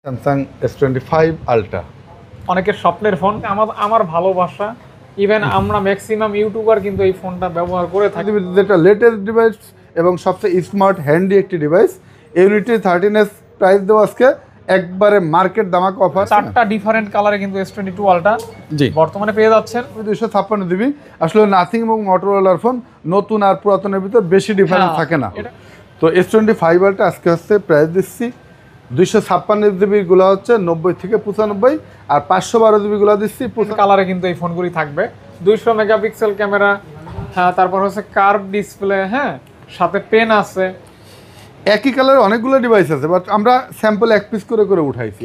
Samsung S25 ultra অনেকের স্বপ্নের phone, আমার ভালোবাসা। ইভেন আমরা ম্যাক্সিমাম ইউটিউবার কিন্তু এই ফোনটা ব্যবহার করে থাকি। যেটা লেটেস্ট ডিভাইস এবং সবচেয়ে স্মার্ট হ্যান্ডি একটি ডিভাইস। ইউনিটি 13s প্রাইস দেওয়া আজকে একবারে মার্কেট দামাকা অফার। 4টা ডিফারেন্ট কালারে কিন্তু S22 আলট্রা জি বর্তমানে পেয়ে যাচ্ছেন 256 জিবি। আসলে নাথিং এবং মোটরোলার ফোন নতুন আর পুরাতনের ভিতর বেশি ডিফারেন্স থাকে না। তো S25 আলট্রা আজকে হচ্ছে প্রাইস দিচ্ছি 256 জিবি গুলো হচ্ছে 90 থেকে 95, আর 512 জিবি গুলো দিচ্ছি কালারে কিন্তু এই ফোনগুলি থাকবে। 200 মেগাপিক্সেল ক্যামেরা, হ্যাঁ, তারপর হচ্ছে কার্ভ ডিসপ্লে, হ্যাঁ, সাথে পেন আছে। একই কালারে অনেকগুলো ডিভাইস আছে, বাট আমরা স্যাম্পল এক পিস করে করে উঠাইছি।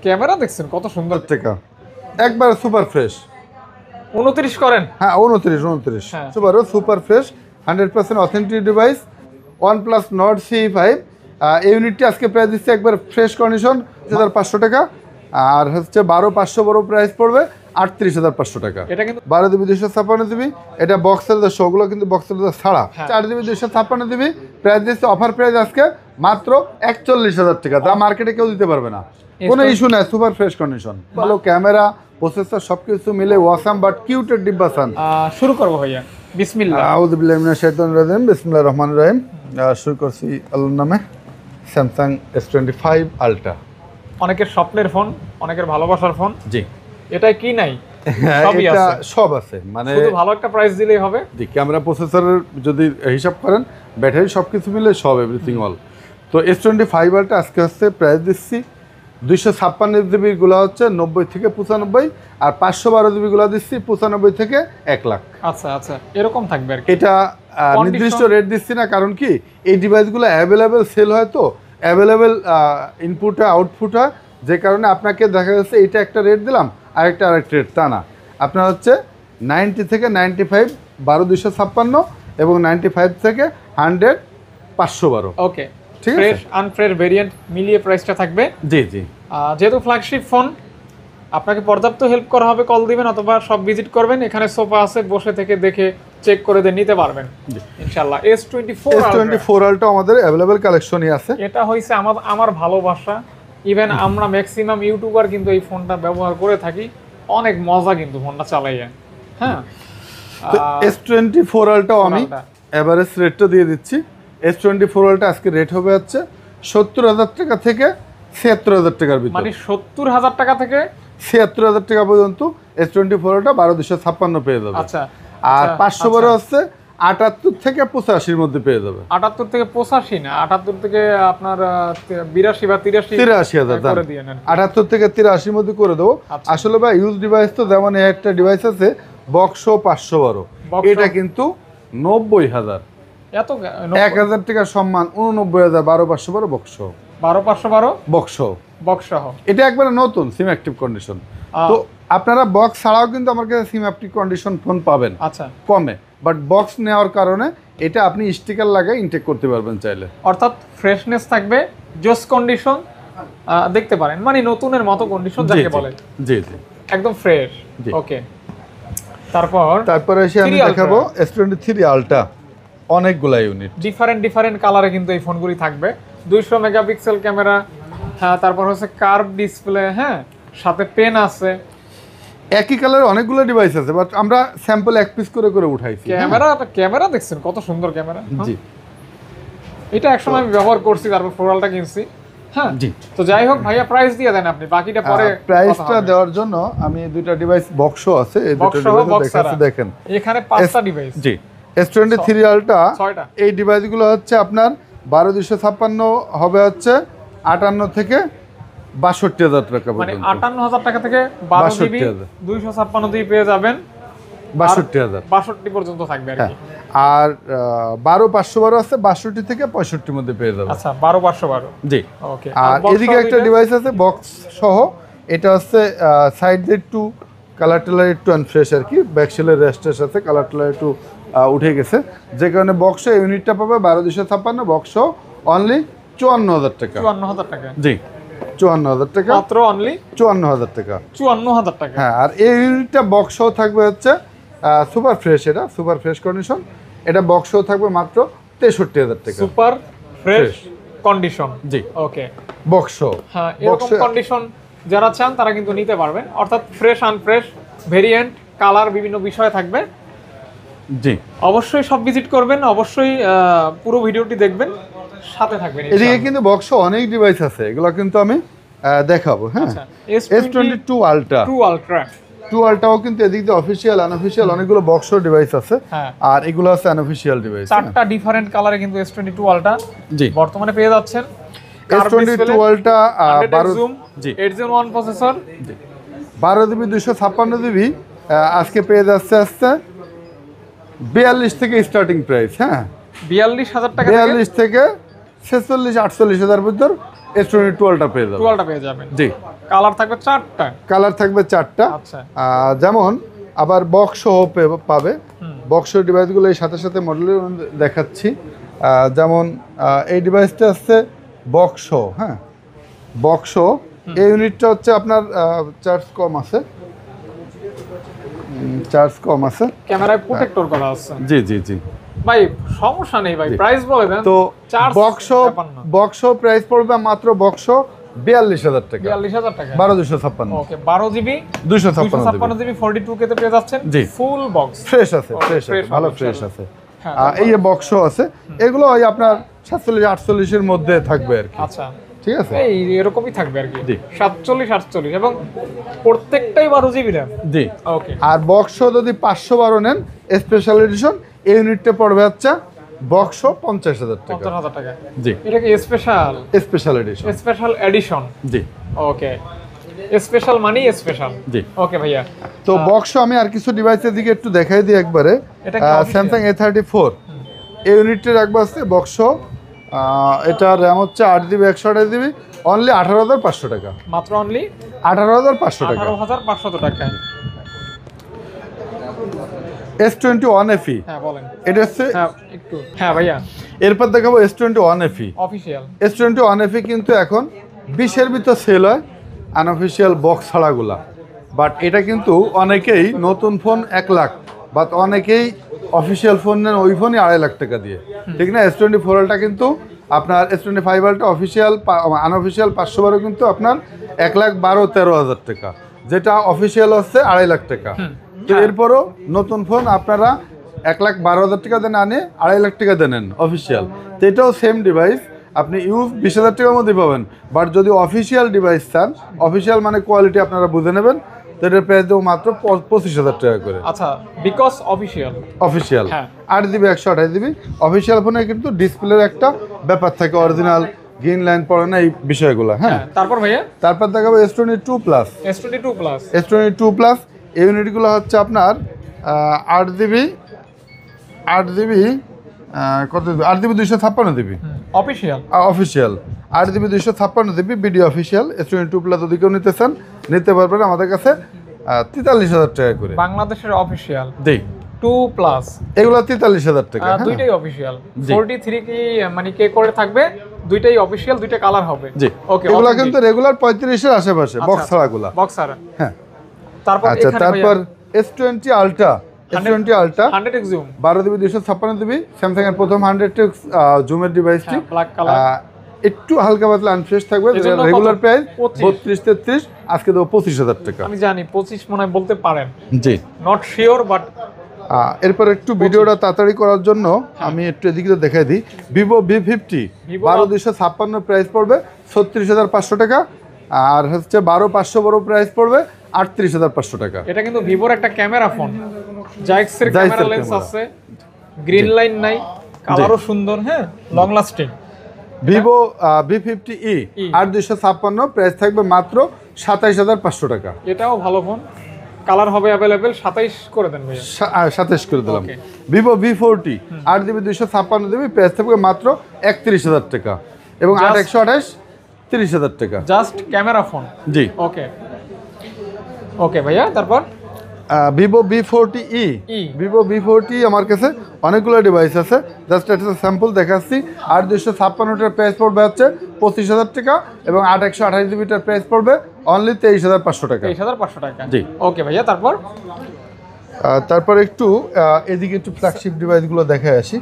ক্যামেরা দেখছেন কত সুন্দর, থেকে একবার সুপার ফ্রেশ 29 করেন। হ্যাঁ 29 হ্যাঁ। Super fresh 100% authentic device. OnePlus Nord CE5 এই ইউনিটটি আজকে প্রাইস দিচ্ছে একবার ফ্রেশ কন্ডিশন 5,500 টাকা, আর হচ্ছে 12,500 বড় প্রাইস পড়বে 38,500 টাকা। এটা কিন্তু 12 জিবি 256 জিবি, এটা বক্সের শোগুলো কিন্তু বক্সের ছাড়া। 4 জিবি 256 জিবি প্রাইস দিচ্ছে অফার প্রাইস আজকে মাত্র 41,000 টাকা, যা মার্কেটে কেউ দিতে পারবে না। কোনো ইস্যু নাই, সুপার ফ্রেশ কন্ডিশন, ভালো ক্যামেরা, প্রসেসর সবকিছু মিলে ওয়াসাম বাট কিউটের ডিব্বাসান। শুরু করবো ভাইয়া, বিসমিল্লাহ। আউযু বিল্লাহি মিনাশ শাইতানির রাজিম, বিসমিল্লাহির রহমানির রহিম। শুরু করছি আল্লাহর নামে। স্যামসাং S25 আলট্রা অনেকের স্বপ্নের ফোন, অনেকের ভালোবাসার ফোন। জি এটা কি নাই, সবই এটা আছে। সব আছে, মানে শুধু ভালো একটা প্রাইস দিলেই হবে। জি ক্যামেরা, প্রসেসরের যদি হিসাব করেন, ব্যাটারি সবকিছু মিলে সব এভরিথিং অল। তো S25 আলট্রা আজকে হচ্ছে প্রাইস দিচ্ছি 256 জিবি গুলো হচ্ছে 90 থেকে 95, আর 512 জিবি গুলো দিচ্ছি 95 থেকে 1 লাখ। আচ্ছা আচ্ছা, এরকম থাকবে আর কি। এটা নির্দিষ্ট রেট দিচ্ছি না, কারণ কি এই ডিভাইসগুলো অ্যাভেলেবেল সেল হয়, তো অ্যাভেলেবেল ইনপুট হয় আউটপুট হয়, যে কারণে আপনাকে দেখা যাচ্ছে এটা একটা রেট দিলাম আরেকটা রেট, তা না। আপনার হচ্ছে 90 থেকে 95 12,256, এবং 95 থেকে 100 512। ওকে, ঠিক আছে, ফ্রেশ আনফ্রেশ ভেরিয়েন্ট মিলিয়ে প্রাইসটা থাকবে। জি জি। যেহেতু ফ্ল্যাগশিপ ফোন, আপনাকে পর্যাপ্ত হেল্প করা হবে, কল দিবেন অথবা সব ভিজিট করবেন। এখানে সোফা আছে, বসে থেকে দেখে চেক করে দিয়ে নিতে পারবেন ইনশাআল্লাহ। S24 আলট্রা আমাদের অ্যাভেলেবেল কালেকশনই আছে। এটা হইছে আমার ভালোবাসা। ইভেন আমরা ম্যাক্সিমাম ইউটিউবার কিন্তু এই ফোনটা ব্যবহার করে থাকি। অনেক মজা কিন্তু ফোনটা চালাইয়া। হ্যাঁ, S24 আলট্রাও আমি এভারেজ রেটটা দিয়ে দিচ্ছি। S24 আলট্রা আজকে রেট হবে হচ্ছে 70,000 টাকা থেকে 76,000 টাকার ভিতরে, মানে 70,000 টাকা থেকে 76,000 টাকা পর্যন্ত S24 আলট্রা 12,256 পেয়ে যাবে। আচ্ছা, আর 512 হচ্ছে 78 থেকে 85 মধ্যে পেয়ে যাবে। 78 থেকে 85 না, 78 থেকে আপনার 82 বা 83,000 করে দিয়ে নেন। 78 থেকে 83 মধ্যে করে দেবো। আসলে ভাই ইউজ ডিভাইস তো, যেমন একটা ডিভাইস আছে বক্সো 512, এটা কিন্তু 90,000, এত 1,000 টাকা সম্মান 89,000, 12,512 বক্সো 12,512 বক্সো বক্স সহ। এটা একবারে নতুন সিম অ্যাক্টিভ কন্ডিশন। তো আপনারা বক্স ছাড়াও কিন্তু আমার কাছে সিম অ্যাক্টিভ কন্ডিশন ফোন পাবেন আচ্ছা কমে, বাট বক্স নেওয়ার কারণে এটা আপনি স্টিকার লাগাই ইনটেক করতে পারবেন চাইলে। অর্থাৎ ফ্রেশনেস থাকবে, জোস কন্ডিশন দেখতে পারেন, মানে নতুনের মতো কন্ডিশন যাকে বলে। জি জি, একদম ফ্রেশ। ওকে, তারপরে এসে আমি দেখাবো S23 আলট্রা, অনেকগুলা ইউনিট, ডিফারেন্ট কালারে কিন্তু এই ফোনগুলি থাকবে। 200 মেগাপিক্সেল ক্যামেরা, হ্যাঁ, তারপর হচ্ছে কার্ভ ডিসপ্লে, হ্যাঁ, সাথে পেন আছে। একই কালারে অনেকগুলো ডিভাইস আছে, বাট আমরা স্যাম্পল এক পিস করে করে উঠাইছি। ক্যামেরা দেখছেন কত সুন্দর ক্যামেরা। জি, এটা একসময় আমি ব্যবহার করছি, তারপর ফোরালটা কিনছি। হ্যাঁ জি, তো যাই হোক ভাইয়া, প্রাইস দিয়ে দেন আপনি, বাকিটা পরে। প্রাইসটা দেওয়ার জন্য আমি দুইটা ডিভাইস বক্সও আছে, এই দুটো ডিভাইস দেখাচ্ছি, দেখেন এখানে 5টা ডিভাইস। জি, S23 আলট্রা, এই ডিভাইসগুলো হচ্ছে আপনার 12,256 হবে হচ্ছে 58 থেকে 62,000 টাকা মানে পর্যন্ত। 58,000 টাকা থেকে 12 জিবি 256 জিবি পেয়ে যাবেন 62,000, 62 পর্যন্ত থাকবে আর কি। আর 12,512 আছে 62 থেকে 65 মধ্যে পেয়ে যাবেন। আচ্ছা, 12,512। জি, ওকে। আর এদিকে একটা ডিভাইস আছে বক্স সহ, এটা হচ্ছে সাইড দিয়ে একটু কালার টেলার একটু আনফ্রেশ আর কি, ব্যাকসেলের রেস্টের সাথে কালার টেলার একটু উঠে গেছে, যে কারণে বক্সে ইউনিটটা পাবে 12,256, বক্স অনলি 54,000 টাকা। 54,000 টাকা? জি, 54,000 টাকা মাত্র, অনলি 54,000 টাকা। 54,000 টাকা। হ্যাঁ, আর এই ইউনিটটা বক্সও থাকবে হচ্ছে সুপার ফ্রেশ, এটা সুপার ফ্রেশ কন্ডিশন, এটা বক্সও থাকবে মাত্র 63,000 টাকা। Super fresh condition. জি ওকে, বক্সো। হ্যাঁ এরকম কন্ডিশন যারা চান তারা কিন্তু নিতে পারবেন, অর্থাৎ ফ্রেশ আনফ্রেশ ভেরিয়েন্ট কালার বিভিন্ন বিষয় থাকবে। জি অবশ্যই সব ভিজিট করবেন, অবশ্যই পুরো ভিডিওটি দেখবেন, সাথে থাকবেন। এদিকে কিন্তু বক্সো অনেক ডিভাইস আছে, এগুলো কিন্তু আমি দেখাবো। হ্যাঁ S22 আলট্রা, টু আলট্রাও কিন্তু এদিক দিয়ে অফিসিয়াল আনঅফিসিয়াল অনেকগুলো বক্সো ডিভাইস আছে, আর এগুলো আছে আনঅফিসিয়াল ডিভাইস। চারটা ডিফারেন্ট কালারে কিন্তু S22 আলট্রা জি বর্তমানে পেয়ে যাচ্ছেন। S22 ultra 12 zoom 801 processor, 12 GB 256 GB আজকে পেয়ে যাচ্ছে 42 থেকে স্টার্টিং প্রাইস। হ্যাঁ 42,000 টাকা, 42 থেকে 46-48 হাজার ভিতর S22 আলট্রা পেয়ে যাবেন। 12টা পেয়ে যাবেন। জি কালার থাকবে চারটা, কালার থাকবে চারটা। আচ্ছা যেমন আবার বক্স পাবে, বক্স ডিভাইসগুলো এই সাথে সাথে মডেলের দেখাচ্ছি। যেমন এই ডিভাইসটা হচ্ছে বক্সো। হ্যাঁ বক্সো এই ইউনিটটা হচ্ছে আপনার চার্জ কম আছে, ক্যামেরায় প্রোটেক্টর করা আছে। জি জি জি ভাই সমস্যা নেই ভাই, প্রাইস বলে দেন। তো বক্সো প্রাইস পড়বে মাত্র বক্সো 42,000 টাকা, 42,000 টাকা, 12,256। ওকে 12 জিবি 256 জিবি 42K তে পেয়ে যাচ্ছেন। জি ফুল বক্স, ফ্রেশ আছে, ভালো ফ্রেশ আছে। এই যে বক্সও আছে, এগুলো ওই আপনার 47-48 এর মধ্যে থাকবে আর কি। আচ্ছা ঠিক আছে, এই এরকমই থাকবে আর কি, জি 47-48 এবং প্রত্যেকটাই 12 জিবি র্যাম। জি ওকে, আর বক্সও যদি 512 নেন স্পেশাল এডিশন, এই ইউনিটটা পড়বে হচ্ছে বক্সও 50,000 টাকা। 50,000 টাকা। জি এটা কি স্পেশাল এডিশন? জি ওকে, স্পেশাল মানে স্পেশাল। জি ওকে ভাইয়া, তো বক্সও আমি আর কিছু ডিভাইসের দিকে একটু দেখাই দিই একবারে। স্যামসাং A34 এই ইউনিটটা রাখবো আছে বক্সও, এটা র্যাম হচ্ছে 8 জিবি 128 জিবি, অনলি 18,500 টাকা, মাত্র অনলি 18,500 টাকা। 18,500 টাকায় S21 FE। হ্যাঁ বলেন, এটা হচ্ছে একটু হ্যাঁ ভাইয়া, এরপর দেখাবো S21 FE official. S21 FE কিন্তু এখন 20-এর ভিতর সেল হয় আনঅফিশিয়াল বক্স ছাড়াগুলা, বাট এটা কিন্তু অনেকেই নতুন ফোন 1 লাখ, বাট অনেকেই অফিসিয়াল ফোন নেন ওই ফোনই 2.5 লাখ টাকা দিয়ে, ঠিক না? S24 আলটা কিন্তু আপনার S25 আলটা অফিসিয়াল আনঅফিসিয়াল 512 কিন্তু আপনার 1,12,13,000 টাকা, যেটা অফিসিয়াল হচ্ছে 2.5 লাখ টাকা। তো এরপরও নতুন ফোন আপনারা 1,12,000 টাকা দেন আনে 2.5 লাখ টাকা দেন অফিসিয়াল, তো এটাও সেম ডিভাইস আপনি ইউজ 20,000 টাকার মধ্যে পাবেন। বাট যদি অফিসিয়াল ডিভাইস চান, অফিসিয়াল মানে কোয়ালিটি আপনারা বুঝে নেবেন, তো এটার প্রাইস দেবো মাত্র 25,000 টাকা করে। আচ্ছা, because official 8 GB 128 GB. Official ফোনে কিন্তু ডিসপ্লের একটা ব্যাপার থাকে, অরিজিনাল গ্রিন লাইন পড়ে না, এই বিষয়গুলো। হ্যাঁ তারপর ভাইয়া, তারপর দেখাবো S22 প্লাস। S22 প্লাস এই ইউনিটগুলো হচ্ছে আপনার 8 জিবি কত 8 GB 256 GB official 8 GB 256 GB video official. S22 plus যদি কেউ নিতে চান নিতে পারবেন আমাদের কাছে 43,000 টাকা করে, বাংলাদেশের অফিসিয়াল। জি 2 প্লাস এগুলো 43,000 টাকা। দুইটাই অফিসিয়াল। 43 কি মানে কে করে থাকবে, দুইটাই অফিসিয়াল, দুইটা কালার হবে। জি ওকে, এগুলো কিন্তু রেগুলার 35 এর আশেপাশে বক্স ছাড়াগুলো। বক্স ছাড়া, হ্যাঁ। তারপর আচ্ছা, তারপর S20 ultra 100x zoom 12 GB 256 GB, Samsung এর প্রথম 100x জুমের ডিভাইসটি, ব্ল্যাক কালার, একটু হালকা পাতলা আনফ্রেশ থাকবে। রেগুলার প্রাইস 32-33, আজকে দেবো 25,000 টাকা। আমি জানি 25 মনে হয় বলতে পারেন, জি নট শিওর বাট। এরপর একটু ভিডিওটা তাড়াতাড়ি করার জন্য আমি একটু এদিকে দেখাই দিই। ভিভো V50 12,256 প্রাইস পড়বে 36,500 টাকা, আর হচ্ছে 12,512 প্রাইস পড়বে 38,500 টাকা। এটা কিন্তু ভিভোর একটা ক্যামেরা ফোন, জাইক্স এর ক্যামেরা লেন্স আছে, গ্রিন লাইন নাই, কালারও সুন্দর, হ্যাঁ long lasting. Vivo V50e 8,256 price থাকবে মাত্র 27,500 টাকা। এটাও ভালো ফোন, কালার হবে अवेलेबल। 27 করে দেন ভাইয়া, 27 করে দিলাম। Vivo V40 8 GB 256 GB price থাকবে মাত্র 31,000 টাকা, এবং 8/128 30,000 টাকা। জাস্ট ক্যামেরা ফোন, জি ওকে ভাইয়া। তারপর ভিভো V40e আমার কাছে অনেকগুলো ডিভাইস আছে, জাস্ট একটা স্যাম্পল দেখাচ্ছি। 8,256টার প্রাইস পড়বে হচ্ছে 25,000 টাকা, এবং 8/128 জিবিটার প্রাইস পড়বে অনলি 23,500 টাকা। 23,500 টাকা, জি ওকে ভাইয়া। তারপর একটু এদিকে একটু ফ্ল্যাগশিপ ডিভাইসগুলো দেখে আসি।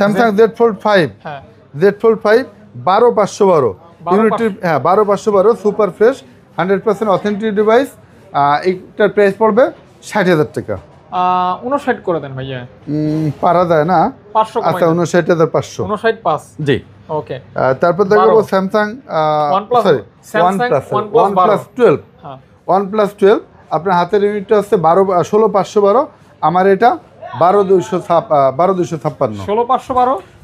স্যামসাং Z Fold 5 হ্যাঁ, Z Fold 5 12512 ইউনিটের, হ্যাঁ 12512 সুপার ফ্রেশ 100% অথেন্টিক ডিভাইস। এইটার প্রাইস পড়বে 60,000 টাকা। 59 করে দেন ভাইয়া। পারা যায় না? 500 আচ্ছা 59,500। 59.5 জি ওকে। তারপর দেখবো স্যামসাং সরি OnePlus 12। হ্যাঁ OnePlus 12 আপনার হাতের ইউনিটটা হচ্ছে 16512, আমার এটা 12256।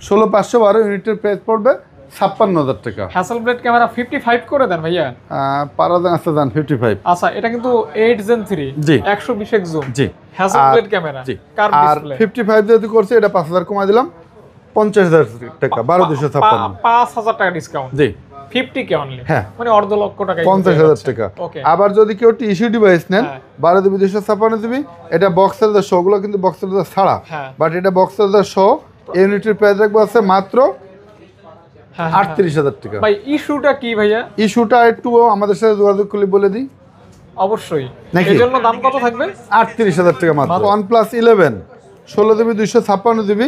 16512 ইউনিটের প্রাইস পড়বে 56,000 টাকা। হ্যাসেলব্লেড ক্যামেরা 55 করে দেন ভাইয়া। পারা যান, আচ্ছা যান 55। আচ্ছা এটা কিন্তু 8 Gen 3 জি 120x জুম জি হ্যাসেলব্লেড ক্যামেরা জি। কার্ভ আর ডিসপ্লে 55 যেহেতু করছে এটা 5000 কমাই দিলাম, 50,000 টাকা, 12256। 5000 টাকা ডিসকাউন্ট। জি 50 কে অনলি, হ্যাঁ মানে অর্ধ লক্ষ টাকা 50,000 টাকা। ওকে। আবার যদি কেউ টিস্যু ডিভাইস নেন হ্যাঁ। 12GB 256GB, এটা বক্সের শোগুলো কিন্তু বক্সের ছাড়া, হ্যাঁ। বাট এটা বক্সের শো। ইউনিটের প্রাইস রাখবো আছে মাত্র হ্যাঁ 38,000 টাকা। ভাই ইস্যুটা কি ভাইয়া? ইস্যুটা একটু আমাদের সাথে যোগাযোগ করলে বলে দিই। অবশ্যই নাকি? এর জন্য দাম কত থাকবে? 38,000 টাকা মাত্র। OnePlus 11 16GB 256GB,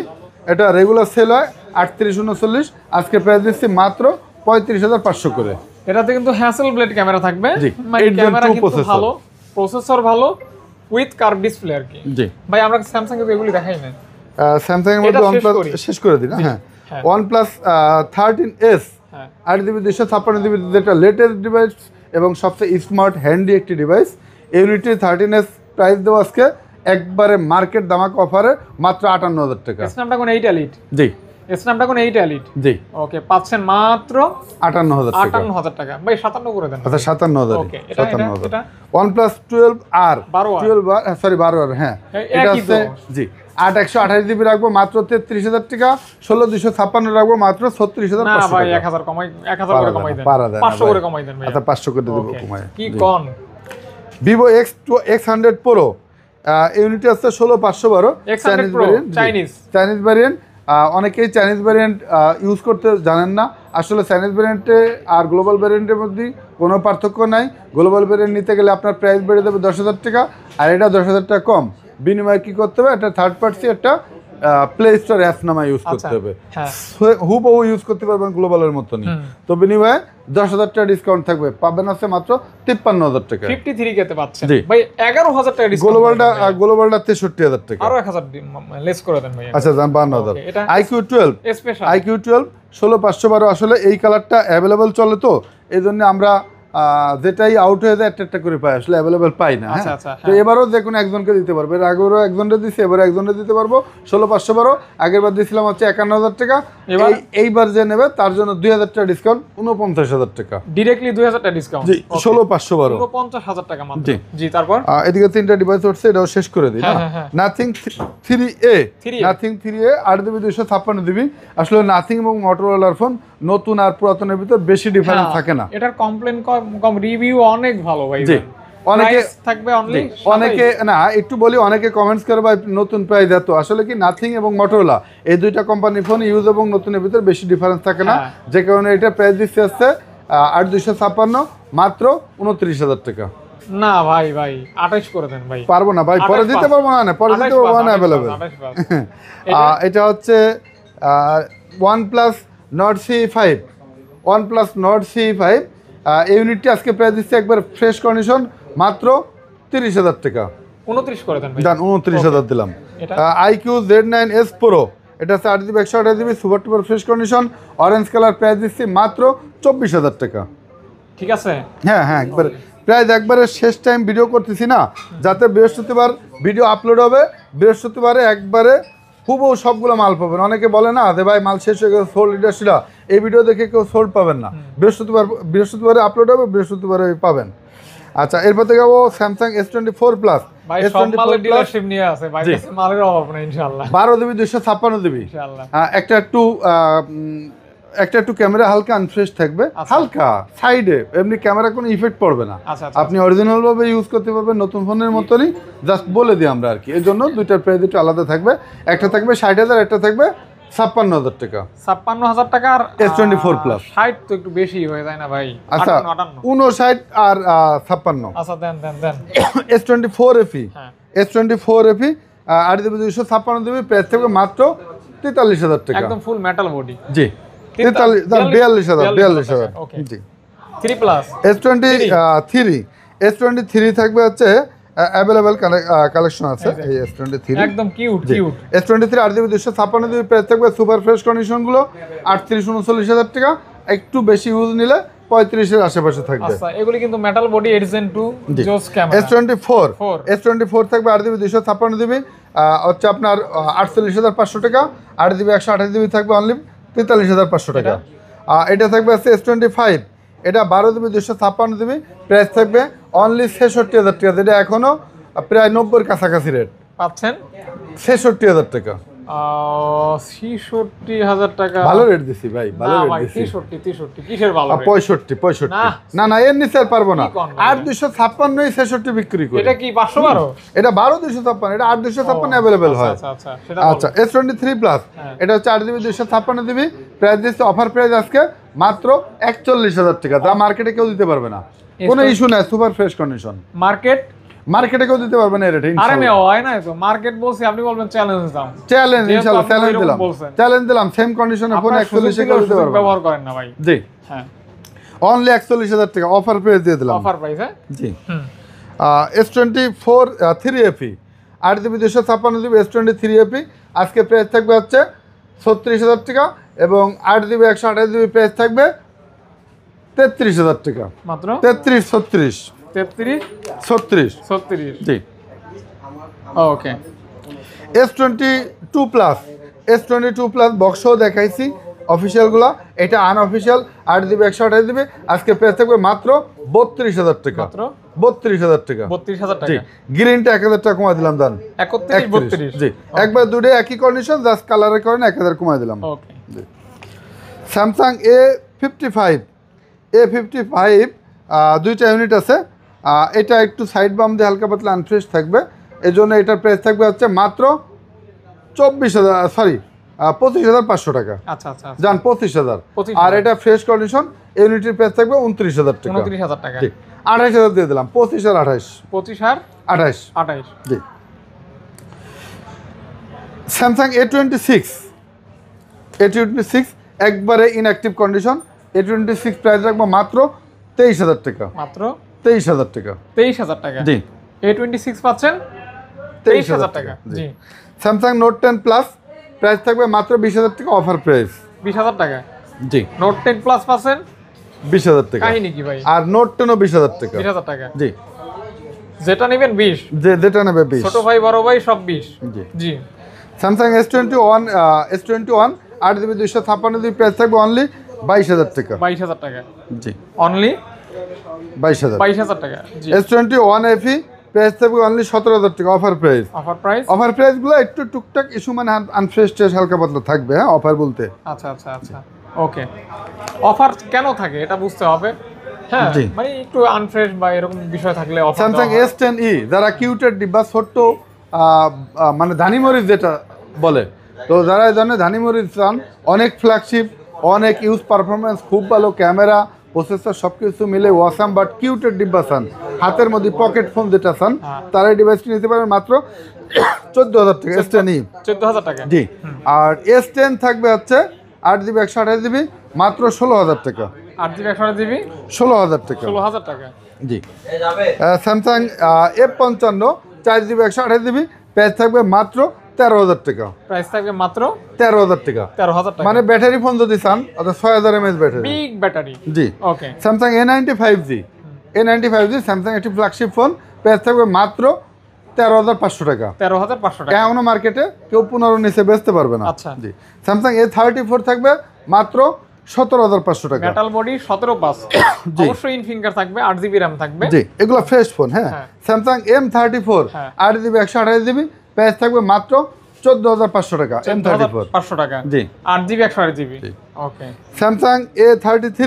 এটা রেগুলার সেল হয় 3839, আজকে প্রাইস দিচ্ছি মাত্র 35,500 করে। এটাতে কিন্তু হ্যাসেলব্লেড ক্যামেরা থাকবে, জি, মানে 8 Gen 2 ক্যামেরা কিন্তু processor। ভালো, প্রসেসর ভালো, উইথ কার্ভ ডিসপ্লে আর কি। জি ভাই আমরা স্যামসাং এর এগুলি দেখাই না। স্যামসাং এর এটা মধ্যে শেষ OnePlus করি। শেষ করে দিন। হ্যাঁ হ্যাঁ। OnePlus 13s হ্যাঁ 8GB 256GB, যেটা লেটেস্ট ডিভাইস এবং সবচেয়ে স্মার্ট হ্যান্ডি একটি ডিভাইস। ইউনিটি 13s প্রাইস দেওয়া আজকে একবারে মার্কেট দামাক অফারে মাত্র 58,000 টাকা। স্ন্যাপড্রাগন 8 Elite, জি স্ন্যাপড্রাগন 8 Elite জি ওকে পাচ্ছেন মাত্র 58,000 টাকা। 58,000 টাকা। ভাই 57 করে দেন। আচ্ছা 57,000। ওকে, এটা 57,000। OnePlus 12R 12R sorry 12R, হ্যাঁ এটা একই তো। হচ্ছে জি 128GB রাখবো মাত্র 33,000 টাকা। 16,256 রাখবো মাত্র না 36,500 ভাই টাকা। 1000 কমাই, 1000 করে কমাই দেন, পারা যায় না 500 ভাই। করে কমাই দেন ভাই। আচ্ছা 500 করে দেবো ওকে। কমায়। কি কোন Vivo X100 Pro ইউনিটি আছে 16,512 X100 Pro চাইনিজ ভ্যারিয়েন্ট। অনেকেই চাইনিজ ভ্যারিয়েন্ট ইউজ করতে জানেন না। আসলে চাইনিজ ভ্যারিয়েন্টে আর গ্লোবাল ভ্যারিয়েন্টের মধ্যে কোনো পার্থক্য নাই। গ্লোবাল ভ্যারিয়েন্ট নিতে গেলে আপনার প্রাইস বেড়ে যাবে 10,000 টাকা, আর এটা 10,000 টাকা কম। বিনিময়ে কী করতে হবে? একটা থার্ড পার্টি একটা প্লে স্টোর অ্যাপ নামা ইউজ করতে হবে। হ্যাঁ হুবহু ইউজ করতে পারবেন গ্লোবালের মতনই। তো বিনিময়ে 10,000 টাকা ডিসকাউন্ট থাকবে, পাবেন আছে মাত্র 53,000 টাকা। 53 কেতে পাচ্ছেন জি। ভাই 11,000 টাকা ডিসকাউন্ট। গ্লোবালটা 63,000 টাকা। আরো 1000 লেস করে দেন ভাই। আচ্ছা জান 52,000। ওকে, এটা IQ12 স্পেশাল। IQ12 16,512। আসলে এই কালারটা অ্যাভেলেবেল চলে, তো এই জন্য আমরা যেটাই আউট হয়ে যায় একটা করে পাই, আসলে অ্যাভেলেবেল পাই না। আচ্ছা, হ্যাঁ আচ্ছা, তো এবারও যে কোনো একজনকে দিতে পারবো। এর আগেরও একজনকে দিচ্ছি, এবারে একজনকে দিতে পারবো 16,512। আগের বার দিয়েছিলাম হচ্ছে 51,000 টাকা। এইবার যে নেবে তার জন্য 2,000 টাকা ডিসকাউন্ট, 49,000 টাকা ডিরেক্টলি 2,000 টাকা ডিসকাউন্ট। জি 16,512 49,000 টাকা মাত্র। জি তারপর এদিকে 3টা ডিভাইস হচ্ছে, এটাও শেষ করে দিই না। Nothing 3A 8GB 256GB। আসলে নাথিং এবং মোটরোলার ফোন নতুন আর পুরাতনের ভিতর বেশি ডিফারেন্স থাকে না। এটার কমপ্লেন কম, রিভিউ অনেক ভালো ভাই। জি অনেকে থাকবে অনলি, অনেকে না একটু বলি, অনেকে কমেন্টস করে ভাই নতুন প্রাইস এত। আসলে কি নাথিং এবং মোটরোলা এই দুইটা কোম্পানির ফোন ইউজ এবং নতুনের ভিতর বেশি ডিফারেন্স থাকে না, যে কারণে এটা প্রাইস দিচ্ছে আসছে 8,256 মাত্র 29,000 টাকা। না ভাই 28 করে দেন ভাই। পারবো না ভাই, পরে দিতে পারবো না, পরে দিতে পারবো না অ্যাভেলেবেল। এটা হচ্ছে OnePlus Nord CE5। OnePlus Nord CE5 এই ইউনিটটি আজকে প্রাইস দিচ্ছে একবার ফ্রেশ কন্ডিশন মাত্র 30,000 টাকা। 29 করে দেন ভাই। ডান 29,000 দিলাম। IQ Z9s Pro এটা হচ্ছে 8GB 128GB সুপার টুপার fresh condition, orange colour, price দিচ্ছি মাত্র 24,000 টাকা। ঠিক আছে। হ্যাঁ একবার প্রাইস একবারে শেষ টাইম ভিডিও করতেছি না, যাতে বৃহস্পতিবার ভিডিও আপলোড হবে, বৃহস্পতিবারে একবারে হুবহু সবগুলো মাল পাবেন। অনেকে বলে না যে ভাই মাল শেষ হয়ে গেছে, সোল্ড ইন্ডাস্ট্রিরা এই ভিডিও দেখে কেউ সোল্ড পাবেন না। বৃহস্পতিবারে আপলোড হবে, বৃহস্পতিবারে পাবেন। আচ্ছা এরপর থেকে যাবো স্যামসাং S24 প্লাস। ভাই সব মালের ডিলারশিপ নিয়ে আছে ভাই, কাছে মালের অভাব নেই ইনশাআল্লাহ। 12GB 256GB ইনশাআল্লাহ। একটা একটু ক্যামেরা হালকা আনফ্রেশ থাকবে, হালকা সাইডে, এমনি ক্যামেরা কোনো ইফেক্ট পড়বে না। আপনি অরিজিনাল ভাবে ইউজ করতে পারবেন নতুন ফোনের মতনই, জাস্ট বলে দিই আমরা আর কি। এর জন্য দুইটার প্রাইস একটু আলাদা থাকবে, একটা থাকবে 60,000, একটা থাকবে 56,000 টাকা। 56,000 টাকা আর S24 প্লাস 60 তো একটু বেশি হয়ে যায় না ভাই? আচ্ছা 59 আর 56। আচ্ছা দেন S24 FE S24 FE 8GB 256GB price থাকবে মাত্র 43,000 টাকা। একদম ফুল মেটাল বডি। জি 42,000 ওকে জি 3 প্লাস S23 থাকবে হচ্ছে অ্যাভেলেবেল কালেকশন আছে এই S23 একদম cute S23 8GB 256GB price থাকবে সুপার ফ্রেশ কন্ডিশনগুলো 38-39,000 টাকা, একটু বেশি ইউজ নিলে 35-এর আশেপাশে থাকবে। আচ্ছা এগুলি কিন্তু মেটাল বডি এডিশন 2 জোস ক্যামেরা। S24 থাকবে 8GB 256GB হচ্ছে আপনার 48,500 টাকা, 8GB 128GB থাকবে অনলি 43,500 টাকা। এটা থাকবে আছে S25, এটা 12GB 256GB প্রাইস থাকবে অনলি 66,000 টাকা, যেটা এখনো প্রায় 90-এর কাছাকাছি রেট পাচ্ছেন 66,000 টাকা। 66,000 টাকা ভালো রেট দিছি ভাই, ভালো রেট দিছি। 63 কিসের ভালো রেট? 65 না এর নিচে আর পারবো না। 8,256 66 বিক্রি করি। এটা কি 512? এটা 12,256, এটা 8,256 अवेलेबल হয়। আচ্ছা সেটা আচ্ছা S23 প্লাস এটা হচ্ছে 8GB 256GB প্রাইস দিচ্ছে অফার প্রাইস আজকে মাত্র 41,000 টাকা, যা মার্কেটে কেউ দিতে পারবে না, কোনো ইস্যু নাই, সুপার ফ্রেশ কন্ডিশন। মার্কেটে কেউ দিতে পারবে না এই রেটে ইনশাআল্লাহ। আরে মেও হয় না তো, মার্কেট বলছি আপনি বলবেন চ্যালেঞ্জ দাও। চ্যালেঞ্জ ইনশাআল্লাহ চ্যালেঞ্জ দিলাম সেম কন্ডিশনে ফোন 41 কেউ দিতে পারবে। ব্যবহার করেন না ভাই। জি হ্যাঁ অনলি 41,000 টাকা অফার প্রাইস দিয়ে দিলাম। অফার প্রাইস হ্যাঁ জি S24 3FE 8GB 256GB S23FE আজকে প্রাইস থাকবে হচ্ছে 36,000 টাকা এবং 8GB 128GB প্রাইস থাকবে 33,000 টাকা মাত্র। 33 36 জি। ওকে S22 প্লাস বক্সও দেখাইছি অফিসিয়ালগুলো, এটা আনঅফিসিয়াল 8GB 128GB আজকে প্রাইস থাকবে মাত্র 32,000 টাকা। মাত্র 32,000 টাকা। 32,000 জি টাকা। গ্রিনটা 1,000 টাকা কমাই দিলাম দান 31 জি একবার দুটো একই কন্ডিশন, জাস্ট কালারের কারণে 1,000 কমাই দিলাম। ওকে স্যামসাং A55 দুইটা ইউনিট আছে, এটা একটু সাইড বাম দিয়ে হালকা পাতলা আনফ্রেশ থাকবে, এজন্য এটার প্রাইস থাকবে হচ্ছে মাত্র 25,500 টাকা। আচ্ছা জান 25,000, আর এটা ফ্রেশ কন্ডিশন ইউনিটের প্রাইস থাকবে 29,000 টাকা। 29,000 টাকা জি 28,000 দিয়ে দিলাম। 25 আর 28 জি। স্যামসাং A26 একবারে ইনঅ্যাক্টিভ কন্ডিশন, A26 প্রাইস রাখবো মাত্র 23,000 টাকা। মাত্র 23,000 টাকা। 23,000 টাকা জি A26 পাচ্ছেন 23,000 টাকা। জি স্যামসাং নোট 10 প্লাস প্রাইস থাকবে মাত্র 20,000 টাকা অফার প্রাইস। 20,000 টাকা জি নোট 10 প্লাস পাচ্ছেন 20,000 টাকা। কাহিনী কি ভাই? আর নোট 10 ও 20,000 টাকা। 20,000 টাকা জি যেটা নেবেন 20, যেটা নেবে 20, ছোট ভাই বড় ভাই সব 20। জি জি Samsung S21 8GB 256GB price থাকবে অনলি 22,000 টাকা। 22,000 টাকা জি অনলি 22,000 টাকা। জি S21 FE প্রাইস থাকবে অনলি 17,000 টাকা অফার প্রাইস। অফার প্রাইসগুলো একটু টুকটাক ইস্যু মানে আনফ্রেশ হালকা পাতলা থাকবে, হ্যাঁ অফার বলতে। আচ্ছা ওকে অফার কেন থাকে এটা বুঝতে হবে, হ্যাঁ মানে একটু আনফ্রেশ বা এরকম বিষয় থাকলে অফার। স্যামসাং S10e যারা কিউটের ডিব্বা ছোট্ট মানে ধানিমরিচ যেটা বলে, তো যারা এই ধরনের ধানিমরিচ চান, অনেক ফ্ল্যাগশিপ, অনেক ইউজ পারফরমেন্স, খুব ভালো ক্যামেরা প্রসেসর সব কিছু মিলে ওয়াসাম বাট কিউটের ডিব্বা চান, হাতের মধ্যে পকেট ফোন যেটা চান, তারা এই ডিভাইসটি নিতে পারেন মাত্র 14,000 টাকা। S10e 14,000 টাকা জি। আর S10 থাকবে হচ্ছে 8GB 128GB মাত্র 16,000 টাকা। 8GB 128GB 16,000 টাকা। 16,000 টাকা জি। Samsung F55 4GB 128GB price থাকবে মাত্র 13,000 টাকা। প্রাইস থাকবে মাত্র 13,000 টাকা। 13,000 টাকা মানে ব্যাটারি ফোন যদি চান অর্থাৎ 6000 mAh ব্যাটারি, বিগ ব্যাটারি। জি ওকে স্যামসাং A95G স্যামসাং একটি ফ্ল্যাগশিপ ফোন প্রাইস থাকবে মাত্র 13,500 টাকা। 13,500 টাকা এখনো মার্কেটে কেউ 15 নিচে বেচতে পারবে না। আচ্ছা জি স্যামসাং A34 থাকবে মাত্র 17,500 টাকা। মেটাল বডি 17+, অবশ্যই ইন ফিঙ্গার থাকবে, 8GB RAM থাকবে। জি এগুলো ফ্রেশ ফোন। হ্যাঁ Samsung M34 8GB 128GB price থাকবে মাত্র 14,500 টাকা। M34 500 টাকা। জি 8GB 128GB। ওকে Samsung A33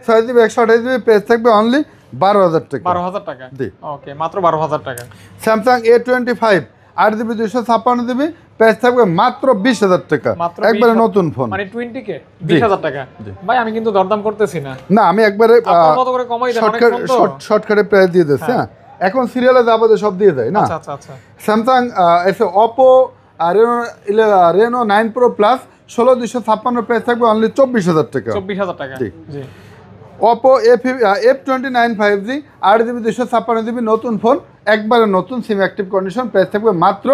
6GB 128GB price থাকবে অনলি 12,000 টাকা। 12,000 টাকা। জি ওকে মাত্র 12,000 টাকা। Samsung A25 8GB 256GB price থাকবে মাত্র 20,000 টাকা। একবারে নতুন ফোন মানে 20K 20,000 টাকা। ভাই আমি কিন্তু দরদাম করতেছি না, না আমি একবারে আপনার মত করে কমাই দেন, অনেক ফোন তো শর্টকাটে প্রাইস দিয়ে দিচ্ছি। হ্যাঁ এখন সিরিয়ালে যাবতে সব দিয়ে দেয় না। আচ্ছা Samsung Oppo Reno 9 Pro Plus 16,256 price থাকবে অনলি 24,000 টাকা। 24,000 টাকা। জি। জি। Oppo F29 5G 8GB 256GB নতুন ফোন, একবারে নতুন, সিম অ্যাক্টিভ কন্ডিশন, প্রাইস থাকবে মাত্র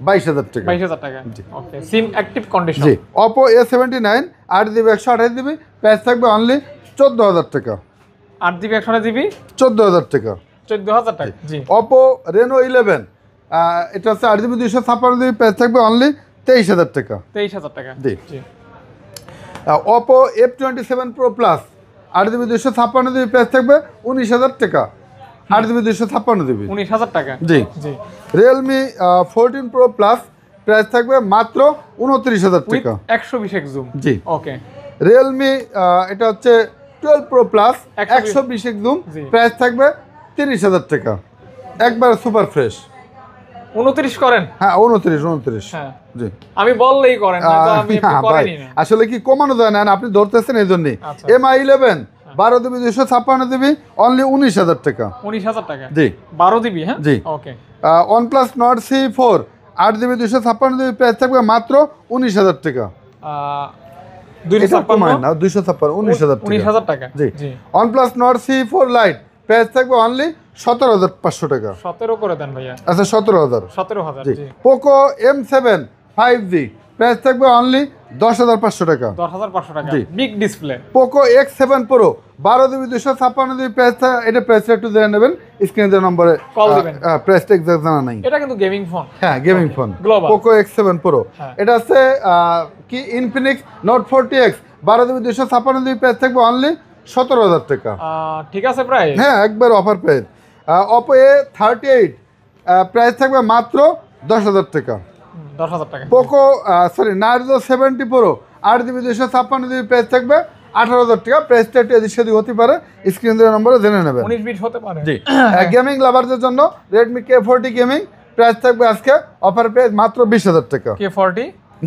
22,000 টাকা। 22,000 টাকা। ওকে, সিম অ্যাক্টিভ কন্ডিশন। জি। Oppo A79 8GB 128GB price থাকবে অনলি 14,000 টাকা। 8GB 128GB 14,000 টাকা। 14,000 টাকা। জি। Oppo Reno 11 এটা হচ্ছে 8GB 256GB প্রাইস থাকবে অনলি 23,000 টাকা। 23,000 টাকা। জি। জি। Oppo F27 Pro Plus 8GB 256GB price থাকবে 19,000 টাকা। 8GB 256GB 19,000 টাকা। জি। জি। Realme 14 Pro Plus প্রাইস থাকবে মাত্র 29,000 টাকা। 120x zoom. জি। ওকে। Realme এটা হচ্ছে 12 Pro Plus 120 120x জুম জি। প্রাইস থাকবে 30,000 টাকা। একবার সুপার ফ্রেশ। 29 করেন। হ্যাঁ 29। হ্যাঁ। জি। আমি বললেই করেন না, তো আমি না, ভাই, করেনি না। আসলে কি কমানো যায় না, আপনি ধরতেছেন এই জন্যই। আচ্ছা। MI 11 12GB 256GB অনলি 19,000 টাকা। 19,000 টাকা। জি। 12GB। হ্যাঁ। জি। ওকে। OnePlus Nord C4 8GB 256GB price থাকবে মাত্র 19,000 টাকা। 256 না 256 19,000 টাকা। 19,000 টাকা। জি। জি। OnePlus Nord C4 Lite price থাকবে অনলি 17,500 টাকা। 17 করে দেন ভাইয়া। আচ্ছা 17,000। 17,000। জি। জি। Poco M7 5G প্রাইস থাকবে অনলি 10,500 টাকা। 10,500 টাকা। জি। Big display. Poco X7 Pro 12GB 256GB price, এটা প্রাইসটা একটু জেনে নেবেন, স্ক্রিনে দেওয়া নম্বরে কল দিবেন। প্রাইসটা এক্সাক্ট জানা নাই। এটা কিন্তু গেমিং ফোন। হ্যাঁ gaming phone Global। Poco X7 Pro হ্যাঁ। এটা আছে কি Infinix Note 40X 12GB 256GB price থাকবে অনলি 17,000 টাকা। ঠিক আছে প্রায়। হ্যাঁ একবার offer price. Oppo A38 price থাকবে মাত্র 10,000 টাকা। 10,000 টাকা। Poco Narzo 70 Pro 8GB 256GB price থাকবে 18,000 টাকা। প্রাইসটা একটু এদিক সেদিক হতে পারে, স্ক্রিন দেওয়া নম্বরে জেনে নেবেন। 19 বিট হতে পারে। জি। গেমিং লাভারদের জন্য Redmi K40 গেমিং প্রাইস থাকবে আজকে অফার প্রাইস মাত্র 20,000 টাকা। K40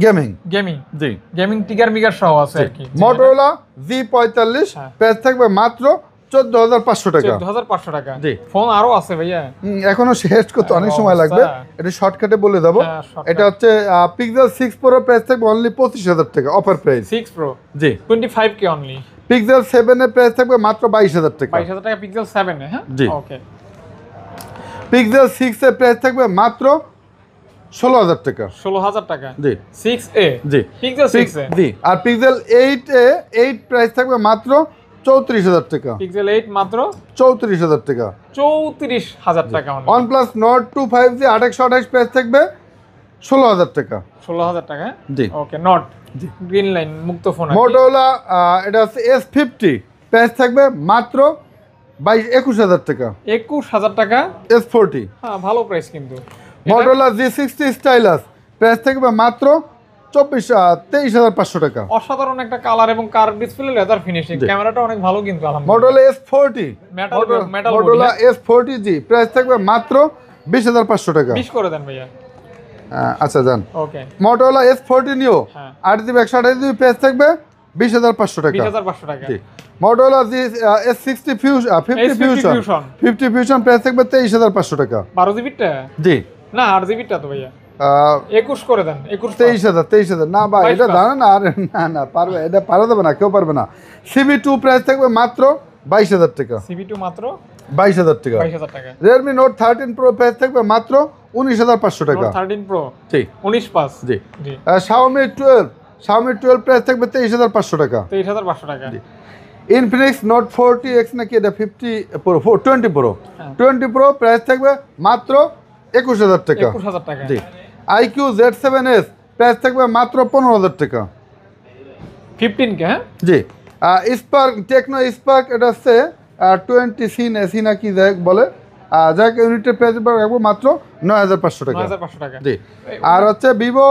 gaming. গেমিং। জি। গেমিং টিগার মিগার সহ আছে আর কি। Motorola G45 হ্যাঁ। প্রাইস থাকবে মাত্র 14,500 টাকা। 14,500 টাকা। জি। ফোন আরো আছে ভাইয়া। এখনো শেষ করতে অনেক সময় লাগবে, এটা শর্টকাটে বলে দেবো। হ্যাঁ, shortcut। এটা হচ্ছে Pixel 6 Pro প্রাইস থাকবে অনলি 25,000 টাকা অফার প্রাইস। 6 Pro জি। 25K only. Pixel 7 এর প্রাইস থাকবে মাত্র 22,000 টাকা। 22,000 টাকা পিক্সেল 7 এ। হ্যাঁ। জি। ওকে। Pixel 6 এর প্রাইস থাকবে মাত্র 16,000 টাকা। 16,000 টাকা। জি। 6A। জি। পিক্সেল 6 এ। জি। আর Pixel 8 প্রাইস থাকবে মাত্র 34,000 টাকা। পিক্সেল 8 মাত্র 34,000 টাকা। 34,000 টাকা only. OnePlus Nord 2 5G 828 price থাকবে 16,000 টাকা। 16,000 টাকা। জি। ওকে। নট জি। গ্রিন লাইন মুক্ত ফোন। Motorola এটা হচ্ছে S50 প্রাইস থাকবে মাত্র 21,000 টাকা। 21,000 টাকা। S40 হ্যাঁ ভালো প্রাইস কিন্তু। Motorola G60 Stylus প্রাইস থাকবে মাত্র 23,500 টাকা। অসাধারণ একটা কালার এবং কার্ভ ডিসপ্লে, লেদার ফিনিশিং, ক্যামেরাটা অনেক ভালো কিন্তু আলহামদুলিল্লাহ। Motorola S40 metal Motorola S40G price থাকবে মাত্র 20,500 টাকা। 20 করে দেন ভাইয়া। আচ্ছা যান। ওকে। Motorola S40 Neo হ্যাঁ। 8GB 128GB প্রাইস থাকবে 20,500 টাকা। 20,500 টাকা। জি। Motorola S60 Fusion 50 Fusion price থাকবে 23,500 টাকা। 12 জিবিটা? জি। না 8 জিবিটা তো ভাইয়া। 21 করে দেন। 23,000 না ভাই, এটা জানা না, আর না পারবে, এটা পারা যাবে না, কেউ পারবে না। CB2 প্রাইস থাকবে মাত্র 22,000 টাকা। CB2 মাত্র 22,000 টাকা। 22,000 টাকা। Redmi Note 13 Pro প্রাইস থাকবে মাত্র 19,500 টাকা। Note 13 Pro জি। 19 জি। জি। Xiaomi 12 প্রাইস থাকবে 23,500 টাকা। 23,500 টাকা। Infinix Note 40X নাকি এটা 20 Pro হ্যাঁ। 20 Pro প্রাইস থাকবে মাত্র 21,000 টাকা। 21,000 টাকা। জি। IQ Z7s প্রাইস থাকবে মাত্র 15,000 টাকা। 15K। হ্যাঁ। জি। স্পার্ক টেকনো স্পার্ক এটা হচ্ছে 20 এসি নাকি যাই বলে, যাক ইউনিটের প্রাইস রাখবো মাত্র 9,500 টাকা। 9,500 টাকা। জি। আর হচ্ছে ভিভো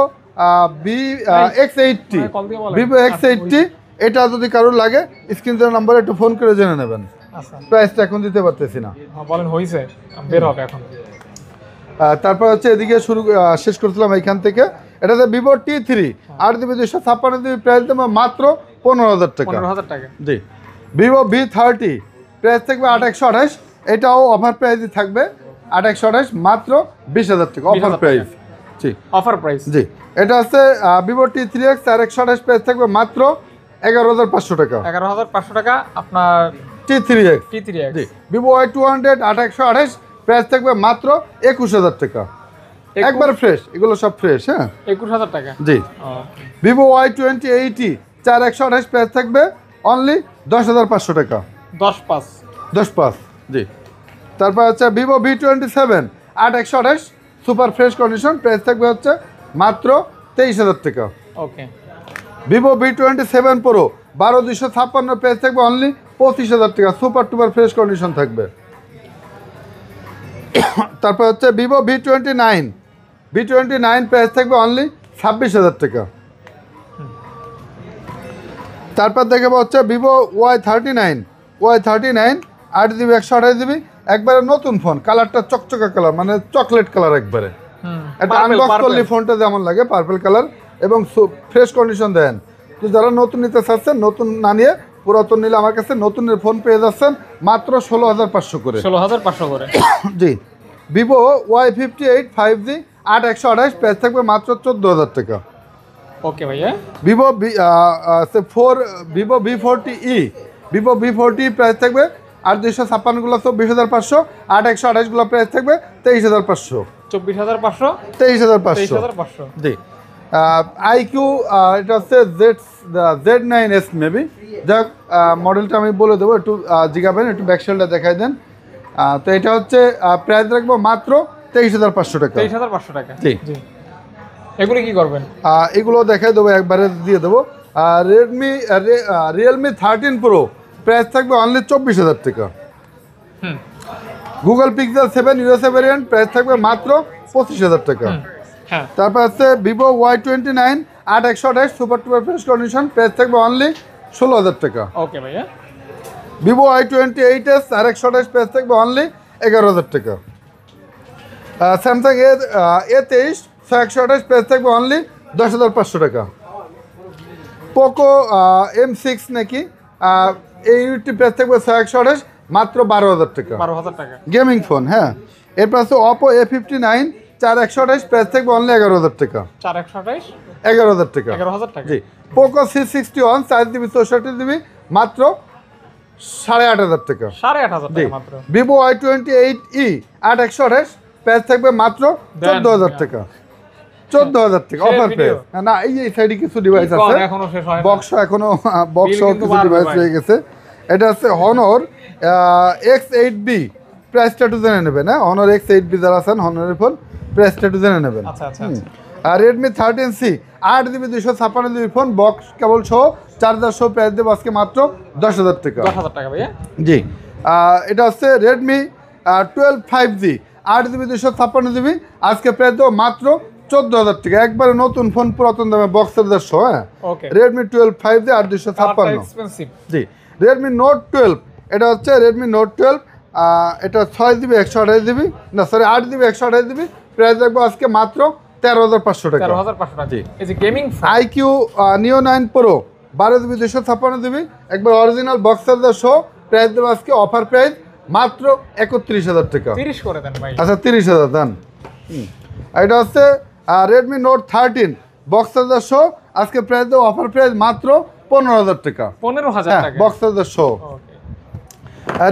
X80 কল দিয়ে বলেন। ভিভো X80 এটা যদি কারোর লাগে স্ক্রিন দেওয়ার নাম্বারে একটু ফোন করে জেনে নেবেন। আচ্ছা। প্রাইসটা এখন দিতে পারতেছি না। বলেন হইছে, বের হবে এখন। তারপর হচ্ছে এদিকে শেষ করছিলাম এইখান থেকে। এটাতে Vivo T3 8GB 256GB price দেবো মাত্র 15,000 টাকা। 15,000 টাকা। জি। ভিভো V30 প্রাইস থাকবে 828, এটাও অফার প্রাইসই থাকবে 828 মাত্র 20,000 টাকা অফার প্রাইস। জি অফার প্রাইস। জি, এটা আছে ভিভো T3X 4128, প্রাইস থাকবে মাত্র 11,500 টাকা। 11,500 টাকা আপনার T3X T3X। জি, ভিভো Y200 8128, প্রাইস থাকবে মাত্র 21,000 টাকা। একবার ফ্রেশ, এগুলো সব ফ্রেশ। হ্যাঁ, 21,000 টাকা। জি। ওকে। ভিভো Y2080 4128, প্রাইস থাকবে অনলি 10,500 টাকা। 10/5 10/5 জি। তারপর হচ্ছে Vivo V27 8128, super fresh condition, price থাকবে হচ্ছে মাত্র 23,000 টাকা। ওকে। ভিভো V27 Pro 12256, প্রাইস থাকবে অনলি 25,000 টাকা, সুপার টুপার ফ্রেশ কন্ডিশন থাকবে। তারপর হচ্ছে ভিভো V29 প্রাইস থাকবে অনলি 26,000 টাকা। তারপর দেখাবো হচ্ছে ভিভো Y39 8GB 128GB, একবারে নতুন ফোন, কালারটা চকচকা কালার, মানে চকলেট কালার একবারে। এটা আনবক্স করলে ফোনটা যেমন লাগে পার্পল কালার, এবং ফ্রেশ কন্ডিশন দেন। তো যারা নতুন নিতে চাচ্ছেন, নতুন না নিয়ে পুরাতন নিলে আমার কাছে নতুনের ফোন পেয়ে যাচ্ছেন মাত্র 16,500 করে। 16,500 করে। জি। ভিভো Y58 5G 8128, প্রাইস থাকবে মাত্র 14,000 টাকা। ওকে ভাইয়া। ভিভো ভিভো V40 প্রাইস থাকবে 8,256 গুলো 24,500, 8128 প্রাইস থাকবে 23,500। 24,500 23,500 জি। IQ এটা হচ্ছে Z9S মেবি, যাক মডেলটা আমি বলে দেবো, একটু জিগাবেন, একটু ব্যাকসেলটা দেখাই দেন। তো এটা হচ্ছে প্রাইস রাখবো মাত্র 23,500 টাকা। 23,500 টাকা। জি। এগুলো কি করবেন? এগুলো দেখাই দেবো, একবারে দিয়ে দেবো। রিয়েলমি 13 Pro, প্রাইস থাকবে অনলি 24,000 টাকা। Google pixel 7 USA variant, price থাকবে মাত্র 25,000 টাকা। হ্যাঁ। তারপর আছে ভিভো Y29 8128, সুপার টুপার ফ্রেশ কন্ডিশন, প্রাইস থাকবে অনলি 16,000 টাকা। ওকে ভাইয়া। ভিভো Y28s 8128, প্রাইস থাকবে অনলি 11,000 টাকা। স্যামসাং A23 128, প্রাইস থাকবে অনলি 10,500 টাকা। পোকো M6 নাকি এই ইউনিটটি প্রাইস থাকবে 128, মাত্র 12,000 টাকা। 12,000 টাকা গেমিং ফোন। হ্যাঁ, এরপর আছে অপো A59 4128, প্রাইস থাকবে অনলি 11,000 টাকা। 428 11,000 টাকা। 11,000 টাকা। জি। পোকো C61 4GB 64GB, মাত্র 8,500 টাকা। 8,500 টাকা মাত্র। ভিভো Y28e 8128, প্রাইস থাকবে মাত্র 14,000 টাকা। 14,000 টাকা অফার প্রাইস। না, এই সাইডে কিছু ডিভাইস আছে, এখনো শেষ হয় না। বক্স কিছু ডিভাইস রয়ে গেছে। এটা আছে হনর X8B, প্রাইসটা একটু জেনে নেবেন। হ্যাঁ, হনর X8B যারা আছেন, হনরের ফোন, প্রাইসটা একটু জেনে নেবেন। আচ্ছা আচ্ছা। আর Redmi 13C 8GB 256GB phone, box cable সহ, চার্জার সহ, প্রাইস দেবো আজকে মাত্র 10,000 টাকা। 10,000 টাকা ভাইয়া। জি। এটা হচ্ছে রেডমি 12 5G 8GB 256GB, আজকে প্রাইস দেবো মাত্র 14,000 টাকা। একবারে নতুন ফোন, পুরাতন দামে, বক্সের সহ। হ্যাঁ, ওকে। Redmi 12 5G 8,256। এক্সপেন্সিভ। জি। রেডমি নোট 12, এটা হচ্ছে রেডমি নোট 12, এটা 6GB 128GB, না সরি 8GB 128GB, প্রাইস রাখবো আজকে মাত্র 13,500 টাকা। 13,500 টাকা। জি। এই যে gaming IQ Neo 9 Pro 12GB 256GB, একবার অরিজিনাল বক্সের সহ, প্রাইস দেবো আজকে অফার প্রাইস মাত্র 31,000 টাকা। 30 করে দেন ভাই। আচ্ছা, 30,000 দেন। এটা হচ্ছে রেডমি নোট 13 বক্সের সহ, আজকে প্রাইস দেবো অফার প্রাইস মাত্র 15,000 টাকা। 15,000 টাকা। বক্সের সহ। ওকে।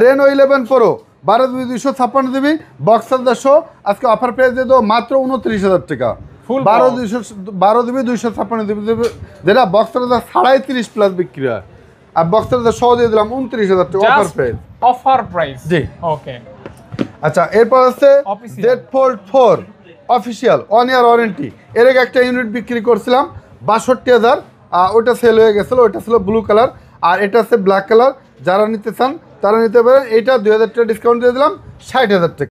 Reno 11 Pro 12GB 256GB, বক্সের সহ, আজকে অফার প্রাইস দিয়ে দেবো মাত্র 29,000 টাকা। 12GB 256GB, যেটা বক্সের ছাড়াই 30+ বিক্রি হয়, আর বক্সের সহ দিয়ে দিলাম 29,000 টাকা অফার প্রাইস। Offer price. জি। ওকে। আচ্ছা, এরপর হচ্ছে Official। Z Fold 4 official 1 year warranty, এর আগে একটা ইউনিট বিক্রি করছিলাম 62,000, ওটা সেল হয়ে গেছিলো, ওটা ছিল ব্লু কালার, আর এটা হচ্ছে ব্ল্যাক কালার। যারা নিতে চান তারা নিতে পারেন। এইটা 2,000 টাকা ডিসকাউন্ট দিয়ে দিলাম, 60,000 টাকা।